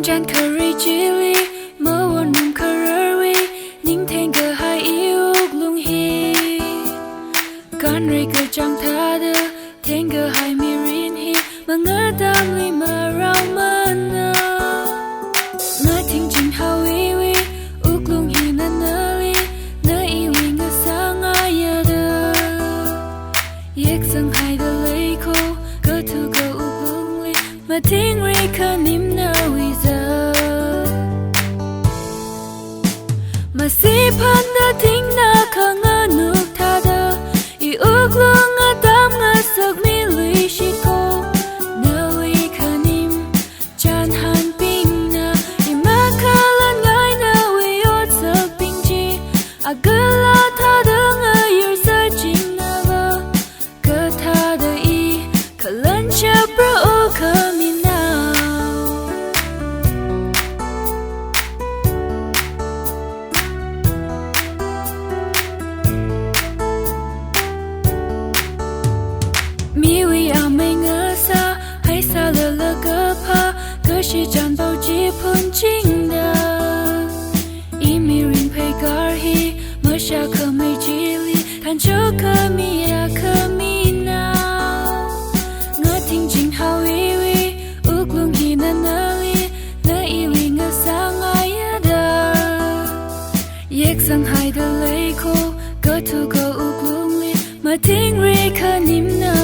chan curry chili mơ won num curry ning theng cơ hai yêu lung hi kan re cơ chang tha de theng cơ hai mi rin hi mà ngỡ tam li mà rau mà na ngỡ thing ching how we lung hi na na li na i wi ngỡ sang ai da yek sang hai de lei ko cơ thu cơ lung li mà thing re cơ nim na wi za mà si pan da thing na ka nga nuk tha da I lung a tam nga sak mi lui shi ko na wi ka nim chan han ping na I ma ka lan ngai na wi ot sak ping chi a gala tha da nga yur sa jing na ba ka tha da I ka lan cha pra o ka mi now mi wi a mai ngỡ sa hay sa lơ lơ cơ pa cơ shi chan bao chi phun ching da I mi rin pei gar hi mơ sha cơ mai chi li than cho cơ mi a cơ mi now ngỡ thing ching how we lung hi na na li na I wi ngỡ sang ai da yek sang hai da lei ko cơ thu cơ lung li mà thing re cơ nim na